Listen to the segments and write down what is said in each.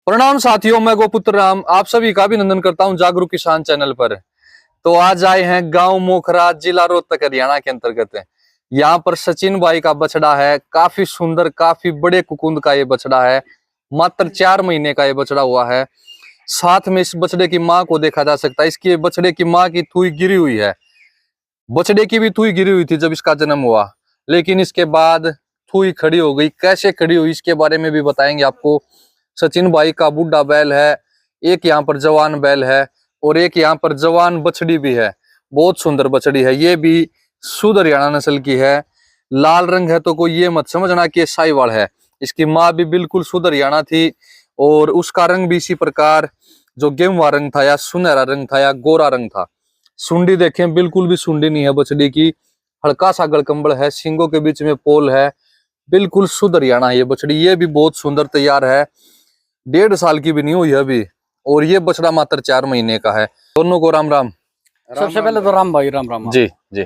प्रणाम साथियों, मैं गोपुत्र राम आप सभी का अभिनंदन करता हूं जागरूक किसान चैनल पर। तो आज आए हैं गांव मोखरा, जिला रोहतक, हरियाणा के अंतर्गत। यहाँ पर सचिन भाई का बछड़ा है, काफी सुंदर, काफी बड़े कुकुंद का ये बछड़ा है। मात्र 4 महीने का ये बछड़ा हुआ है। साथ में इस बछड़े की माँ को देखा जा सकता है। इसकी बछड़े की माँ की थूई गिरी हुई है, बछड़े की भी थूई गिरी हुई थी जब इसका जन्म हुआ, लेकिन इसके बाद थूई खड़ी हो गई। कैसे खड़ी हुई इसके बारे में भी बताएंगे आपको। सचिन भाई का बूढ़ा बैल है, एक यहाँ पर जवान बैल है और एक यहाँ पर जवान बछड़ी भी है। बहुत सुंदर बछड़ी है, ये भी शुद्ध हरियाणा नस्ल की है। लाल रंग है तो कोई ये मत समझना कि साहिवाल है। इसकी माँ भी बिल्कुल शुद्ध हरियाणा थी और उसका रंग भी इसी प्रकार जो गेहुआ रंग था या सुनहरा रंग था या गोरा रंग था। सुंडी देखें, बिल्कुल भी सुंडी नहीं है बछड़ी की, हल्का सा गलकंबल है, सींगों के बीच में पोल है, बिल्कुल शुद्ध हरियाणा है ये बछड़ी। ये भी बहुत सुंदर तैयार है, 1.5 साल की भी नहीं हुई अभी, और ये बछड़ा मात्र 4 महीने का है। दोनों को राम राम। सबसे पहले तो राम भाई, राम राम जी जी,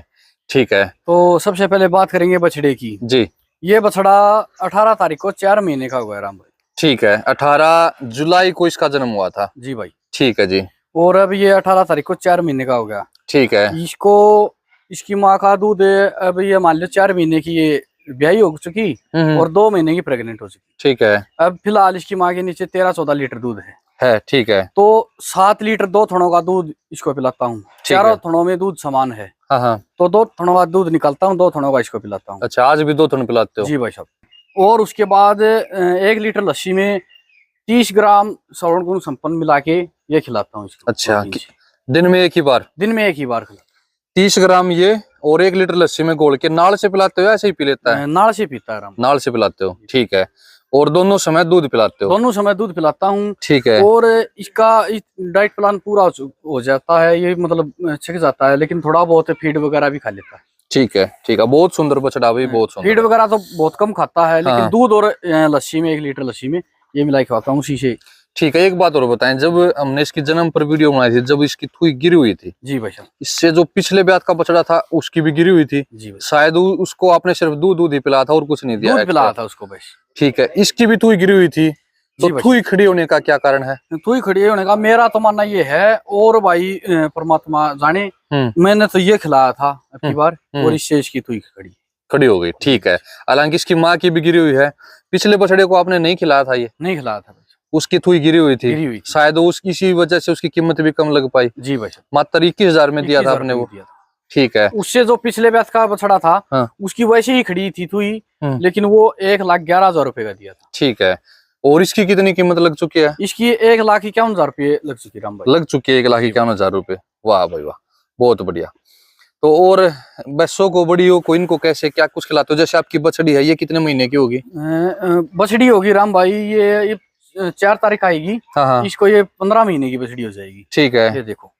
ठीक है। तो सबसे पहले बात करेंगे बछड़े की। जी, ये बछड़ा 18 तारीख को 4 महीने का हुआ है राम भाई। ठीक है, 18 जुलाई को इसका जन्म हुआ था। जी भाई, ठीक है जी। और अब ये 18 तारीख को 4 महीने का हो गया। ठीक है। इसको इसकी माँ का दूध अब ये मान लो 4 महीने की ये ब्याही हो चुकी और 2 महीने की प्रेग्नेंट हो चुकी। ठीक है। अब फिलहाल इसकी माँ के नीचे 13-14 लीटर दूध है। ठीक है। तो 7 लीटर 2 थनों का दूध इसको पिलाता हूँ। चारों थनों में दूध समान है। हाँ, तो 2 थनों का दूध निकालता हूँ, 2 थनों का इसको पिलाता हूँ। अच्छा, आज भी 2 थन पिलाते हो? जी भाई साहब। और उसके बाद 1 लीटर लस्सी में 30 ग्राम श्रवण गुण संपन्न मिला के ये खिलाता हूँ इसको। अच्छा, दिन में एक ही बार? दिन में एक ही बार खिलाता। 30 ग्राम ये और 1 लीटर लस्सी में घोल के नाल से पिलाते हो, ऐसे ही पी लेता है? नाल से पीता है राम। नाल से पिलाते हो, ठीक है। और दोनों समय दूध पिलाते हो? दोनों समय दूध पिलाता हूँ। ठीक है। और इसका डाइट प्लान पूरा हो जाता है, ये मतलब छिक जाता है, लेकिन थोड़ा बहुत फीड वगैरह भी खा लेता है। ठीक है, ठीक है। बहुत सुंदर बछड़ा भाई, बहुत सुंदर। फीड वगैरह तो बहुत कम खाता है, लेकिन दूध और लस्सी में 1 लीटर लस्सी में ये मिला के खाता हूँ उसी से। ठीक है। एक बात और बताएं, जब हमने इसकी जन्म पर वीडियो बनाई थी, जब इसकी थूई गिरी हुई थी, जी भाई साहब, इससे जो पिछले ब्यात का बछड़ा था उसकी भी गिरी हुई थी। जी शायद उसको आपने सिर्फ दूध ही पिलाया था और कुछ नहीं दिया? दूध पिलाया था उसको बस। ठीक है। इसकी भी थूई गिरी हुई थी, तो थूई खड़ी होने का क्या कारण है? थूई खड़ी होने का मेरा तो मानना ये है, और भाई परमात्मा जाने, मैंने तो ये खिलाया था अपनी बार और इससे इसकी थूई खड़ी हो गई। ठीक है। हालांकि इसकी माँ की भी गिरी हुई है। पिछले बछड़े को आपने नहीं खिलाया था? ये नहीं खिलाया था, उसकी थूई गिरी हुई थी। शायद इसी वजह से उसकी कीमत भी कम लग पाई। जी भाई, मात्र 21,000 में दिया था आपने वो। ठीक है। उससे जो पिछले बैच का बछड़ा था उसकी वैसे ही खड़ी थी थूई, लेकिन वो 1,11,000 रुपए का दिया था। ठीक है। और इसकी कितनी कीमत लग चुकी है? इसकी 1,51,000 रुपये लग चुकी राम भाई। लग चुकी है 1,51,000 रुपये। वाह भाई वाह, बहुत बढ़िया। तो और भैंसों को, बड़ी हो को, इनको कैसे क्या कुछ खिलाते हो? जैसे आपकी बछड़ी है, ये कितने महीने की होगी? बछड़ी होगी राम भाई, ये 4 तारीख आएगी। हाँ। इसको ये 15 महीने की बछड़ी हो जाएगी। ठीक है, ये देखो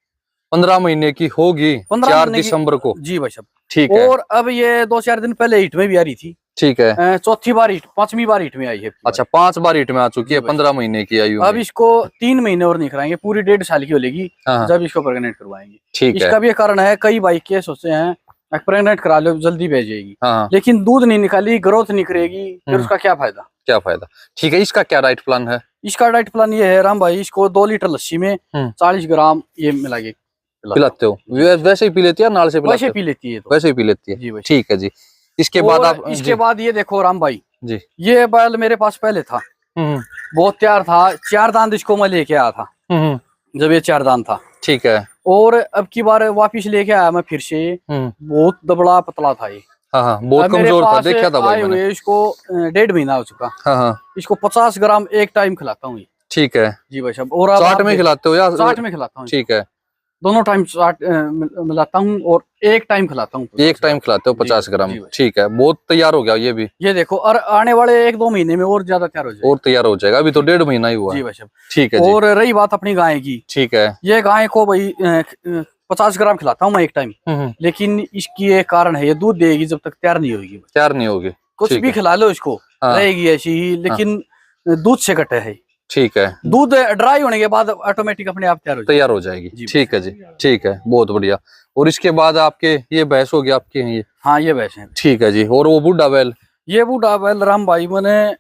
15 महीने की होगी 4 दिसंबर को। जी भाई साहब, ठीक है। और अब ये 2-4 दिन पहले हीट में भी आ रही थी। ठीक है। चौथी बार हीट, 5वीं बार हीट में आई है। अच्छा, 5 बार हीट में आ चुकी है, 15 महीने की आयु। अब इसको 3 महीने और नहीं कराएंगे, पूरी 1.5 साल की हो लेगी जब इसको प्रेग्नेंट करवाएंगे। ठीक है। इसका भी कारण है, कई भाई केस होते हैं प्रेग्नेंट करा लो जल्दी भेज जाएगी, लेकिन दूध नहीं निकाली, ग्रोथ नहीं करेगी, फिर उसका क्या फायदा? क्या फायदा? ठीक है। इसका क्या डाइट प्लान है? इसका डाइट प्लान ये है राम भाई, इसको 2 लीटर लस्सी में 40 ग्राम ये मिला के पिलाते हो? वैसे ही पी लेती है, नाल से वैसे पी लेती है? वैसे ही पी लेती है जी। ठीक है जी। इसके बाद आप, इसके बाद ये देखो राम भाई जी, ये बैल मेरे पास पहले था, बहुत तैयार था। 4 दांत इसको मैं लेके आया था जब ये 4 दांत था। ठीक है। और अब की बार वापिस लेके आया मैं फिर से, बहुत दबड़ा पतला था ये। हाँ, बहुत कमजोर था, देखा था भाई मैंने। इसको 1.5 महीना हो चुका। हाँ। इसको 50 ग्राम एक टाइम खिलाता हूँ। ठीक है जी भाई साहब। और 60 में खिलाते हो या 60 में खिलाता हूँ? ठीक है। दोनों टाइम 60 मिलाता हूँ और एक टाइम खिलाता हूँ। एक टाइम खिलाते हो 50 ग्राम? ठीक है। बहुत तैयार हो गया ये भी। ये देखो, और आने वाले 1-2 महीने में और ज्यादा तैयार हो जाएगा। और तैयार हो जाएगा, अभी तो 1.5 महीना ही हुआ। जी भाई साहब। ठीक है। और रही बात अपनी गाय की। ठीक है। ये गाय को भाई 50 ग्राम खिलाता हूँ मैं एक टाइम, लेकिन इसकी एक कारण है, ये दूध देगी जब तक तैयार नहीं होगी। तैयार नहीं होगी, कुछ भी खिला लो इसको रहेगी ऐसी ही, लेकिन दूध से घटे है। ठीक है। दूध ड्राई होने के बाद ऑटोमेटिक अपने आप तैयार हो जाएगी। ठीक है जी, ठीक है, बहुत बढ़िया। और इसके बाद आपके ये भैंस हो गया आपके हैं ये? हाँ, ये भैंस है। ठीक है जी। और वो बूढ़ा बैल? ये बूढ़ा बैल राम भाई मैंने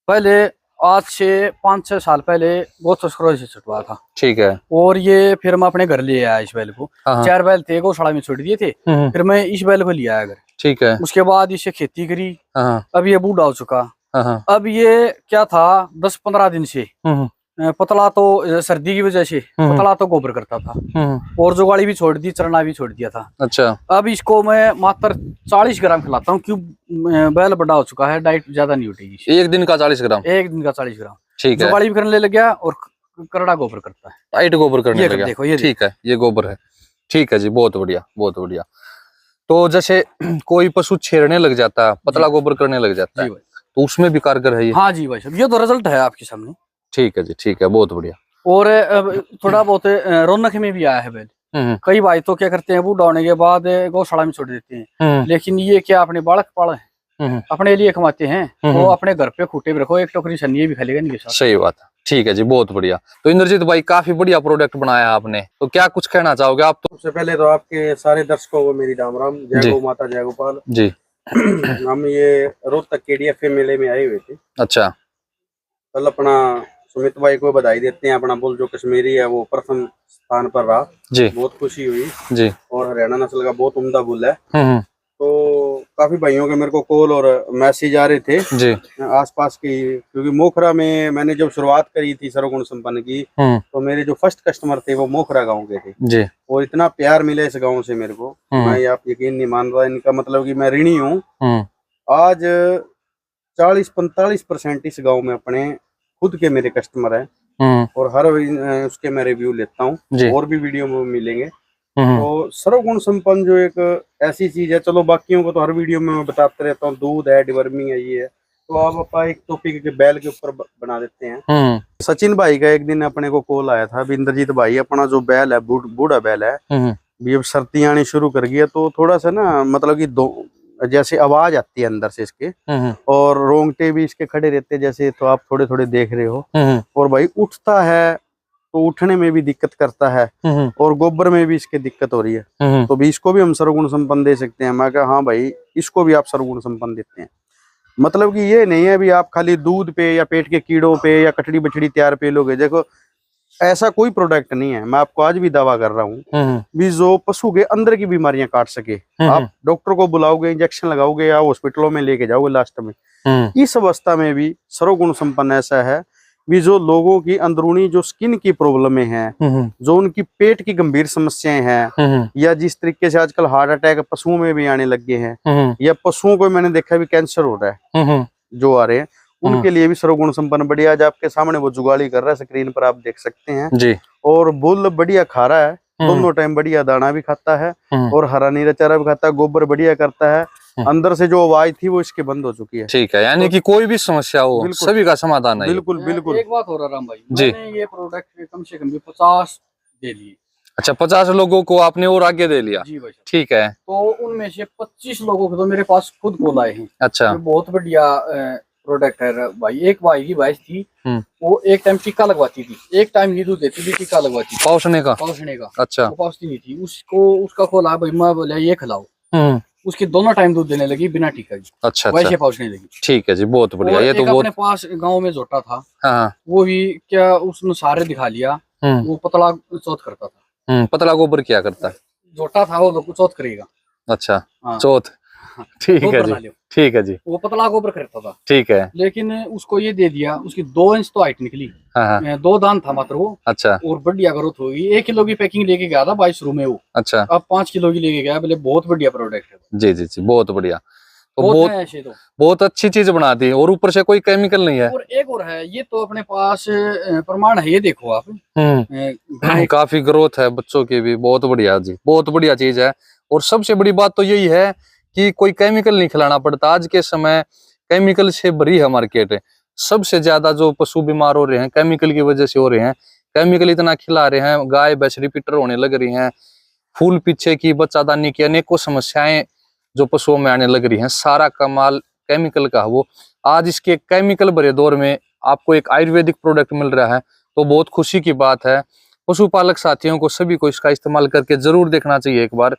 पहले आज से 5-6 साल पहले गोचर से छुटवा था। ठीक है। और ये फिर मैं अपने घर ले आया इस बैल को। हाँ। 4 बैल थे, गौशाला में छोड़ दिए थे। फिर मैं इस बैल को ले आया घर। ठीक है। उसके बाद इसे खेती करी। हाँ। अब ये बूढ़ा हो चुका। हाँ। अब ये क्या था, 10-15 दिन से पतला, तो सर्दी की वजह से पतला तो गोबर करता था। और जुगाड़ी भी छोड़ दी, चरना भी छोड़ दिया था। अच्छा। अब इसको मैं मात्र 40 ग्राम खिलाता हूँ, क्यों बैल बड़ा हो चुका है, डाइट ज्यादा नहीं उठेगी। एक दिन का 40 ग्राम? एक दिन का 40 ग्राम। ठीक है। जुगाड़ी भी करने लग गया और करड़ा गोबर करता है, टाइट गोबर करने लग गया। देखो ये ठीक है, ये गोबर है। ठीक है जी, बहुत बढ़िया, बहुत बढ़िया। तो जैसे कोई पशु छेड़ने लग जाता है, पतला गोबर करने लग जाता है, तो उसमें भी कारगर है ये? हाँ जी भाई साहब, ये तो रिजल्ट है आपके सामने। ठीक है जी, ठीक है, बहुत बढ़िया। और थोड़ा बहुत रौनक में भी आया है बैल। कई भाई तो क्या करते हैं, बूढ़ा होने के बाद गौशाला में छोड़ देते हैं, लेकिन ये क्या अपने बालक पाल अपने लिए कमाते हैं, वो अपने घर पे खूटे भी रखो, एक टोकरी सन्नी भी खा लेगा इनके साथ। सही बात है। ठीक है जी, बहुत बढ़िया। तो इंद्रजीत भाई, काफी बढ़िया प्रोडक्ट बनाया आपने, तो क्या कुछ कहना चाहोगे आप? तो सबसे पहले तो आपके सारे दर्शकों को मेरी राम राम, जय गौ माता, जय गोपाल जी। हम ये रोहतक KDFA मेले में आए हुए थे। अच्छा। कल अपना सुमित भाई को बधाई देते हैं, अपना बुल जो कश्मीरी है वो प्रथम स्थान पर रहा जी। बहुत खुशी हुई जी। और हरियाणा नस्ल का बहुत उम्दा बुल है। तो काफी भाइयों के मेरे को कॉल और मैसेज आ रहे थे जी, आसपास की, क्योंकि मोखरा में मैंने जब शुरुआत करी थी सर्वगुण संपन्न की, तो मेरे जो फर्स्ट कस्टमर थे वो मोखरा गांव के थे जी। और इतना प्यार मिला इस गांव से मेरे को, मैं आप यकीन नहीं मान रहा। इनका मतलब कि मैं ऋणी हूँ। आज 40-45% इस गांव में अपने खुद के मेरे कस्टमर हैं और हर उसके मैं रिव्यू लेता हूँ, और भी वीडियो में मिलेंगे। तो सर्वगुण संपन्न जो एक ऐसी चीज है, चलो बाकियों को तो हर वीडियो में मैं बताते रहता हूँ, दूध है, डिवर्मिंग है, ये है, तो आप अपना एक टॉपिक के बैल के ऊपर बना देते हैं। सचिन भाई का एक दिन अपने को कॉल आया था, इंद्रजीत भाई अपना जो बैल है, बूढ़ा बैल है, भी अब सर्दी आनी शुरू कर गई है, तो थोड़ा सा ना मतलब कि दो जैसे आवाज आती है अंदर से इसके, और रोंगटे भी इसके खड़े रहते हैं जैसे, तो आप थोड़े थोड़े देख रहे हो। और भाई उठता है तो उठने में भी दिक्कत करता है, और गोबर में भी इसके दिक्कत हो रही है, तो भी इसको भी हम सर्वगुण संपन्न दे सकते हैं। मैं कहा हाँ भाई, इसको भी आप सर्वगुण संपन्न देते हैं। मतलब कि ये नहीं है भी आप खाली दूध पे या पेट के कीड़ों पे या कटड़ी बछड़ी तैयार पे लोगे। देखो ऐसा कोई प्रोडक्ट नहीं है, मैं आपको आज भी दावा कर रहा हूँ भी जो पशु के अंदर की बीमारियां काट सके। आप डॉक्टर को बुलाओगे, इंजेक्शन लगाओगे या हॉस्पिटलों में लेके जाओगे लास्ट में, इस अवस्था में भी सर्वगुण संपन्न ऐसा है भी जो लोगों की अंदरूनी जो स्किन की प्रॉब्लमें हैं, जो उनकी पेट की गंभीर समस्याएं हैं, या जिस तरीके से आजकल हार्ट अटैक पशुओं में भी आने लग गए हैं, या पशुओं को मैंने देखा भी कैंसर हो रहा है जो आ रहे हैं, उनके लिए भी सर्वगुण संपन्न बढ़िया। आज आपके सामने वो जुगाली कर रहा है, स्क्रीन पर आप देख सकते हैं जी। और बुल बढ़िया खा रहा है, दोनों टाइम बढ़िया दाना भी खाता है और हरा नीरा चारा भी खाता है, गोबर बढ़िया करता है। अंदर से जो आवाज थी वो इसके बंद हो चुकी है। ठीक है, यानी कि कोई भी समस्या हो सभी का समाधान है। बिल्कुल बिल्कुल। एक बात हो रहा राम भाई, मैंने ये प्रोडक्ट कम से कम 50 दे लिए। अच्छा, 50 लोगों को आपने और आगे दे लिया? जी भाई। ठीक है। तो उनमें से 25 लोगों को तो मेरे पास खुद कॉल आए हैं। अच्छा। बहुत बढ़िया प्रोडक्ट है भाई। एक भाई की भैंस थी, वो एक टाइम टीका लगवाती थी, एक टाइम ही दूध देती थी, टीका लगवाती थी पौषने का। अच्छा। वो पौषती नहीं थी, उसका कॉल आया भाई, मैं बोला ये खिलाओ, उसकी दोनों टाइम दूध देने लगी बिना टीका की। अच्छा, वैसे पहुंचने लगी। ठीक है जी, बहुत बढ़िया। ये तो अपने पास गांव में जोटा था। हाँ। वो भी क्या उसने सारे दिखा लिया, वो पतला चौथ करता था। पतला गोबर क्या करता है? जोटा था वो चौथ करेगा। अच्छा, चौथ। ठीक है जी, ठीक है जी। वो पतला गोबर करता था। ठीक है। लेकिन उसको ये दे दिया, उसकी 2 इंच तो हाइट निकली। हाँ। 2 दान था मात्र वो। अच्छा। और बढ़िया ग्रोथ होगी। 1 किलो की पैकिंग लेके गया था 22 में वो। अच्छा। अब 5 किलो की लेके गया, बोले बहुत बढ़िया प्रोडक्ट है। जी जी जी, बहुत बढ़िया। तो बहुत अच्छी चीज बना दी, और ऊपर से कोई केमिकल नहीं है। और एक और है, ये तो अपने पास प्रमाण है, ये देखो आप। काफी ग्रोथ है बच्चों की भी, बहुत बढ़िया जी, बहुत बढ़िया चीज है। और सबसे बड़ी बात तो यही है कि कोई केमिकल नहीं खिलाना पड़ता। आज के समय केमिकल से भरी है मार्केट। सबसे ज्यादा जो पशु बीमार हो रहे हैं केमिकल की वजह से हो रहे हैं। केमिकल इतना खिला रहे हैं, गाय भैंस रिपीटर होने लग रही हैं, फूल पीछे की, बच्चादानी की अनेकों समस्याएं जो पशुओं में आने लग रही हैं। सारा कमाल केमिकल का वो। आज इसके केमिकल भरे दौर में आपको एक आयुर्वेदिक प्रोडक्ट मिल रहा है, तो बहुत खुशी की बात है। पशुपालक साथियों को सभी को इसका इस्तेमाल करके जरूर देखना चाहिए एक बार।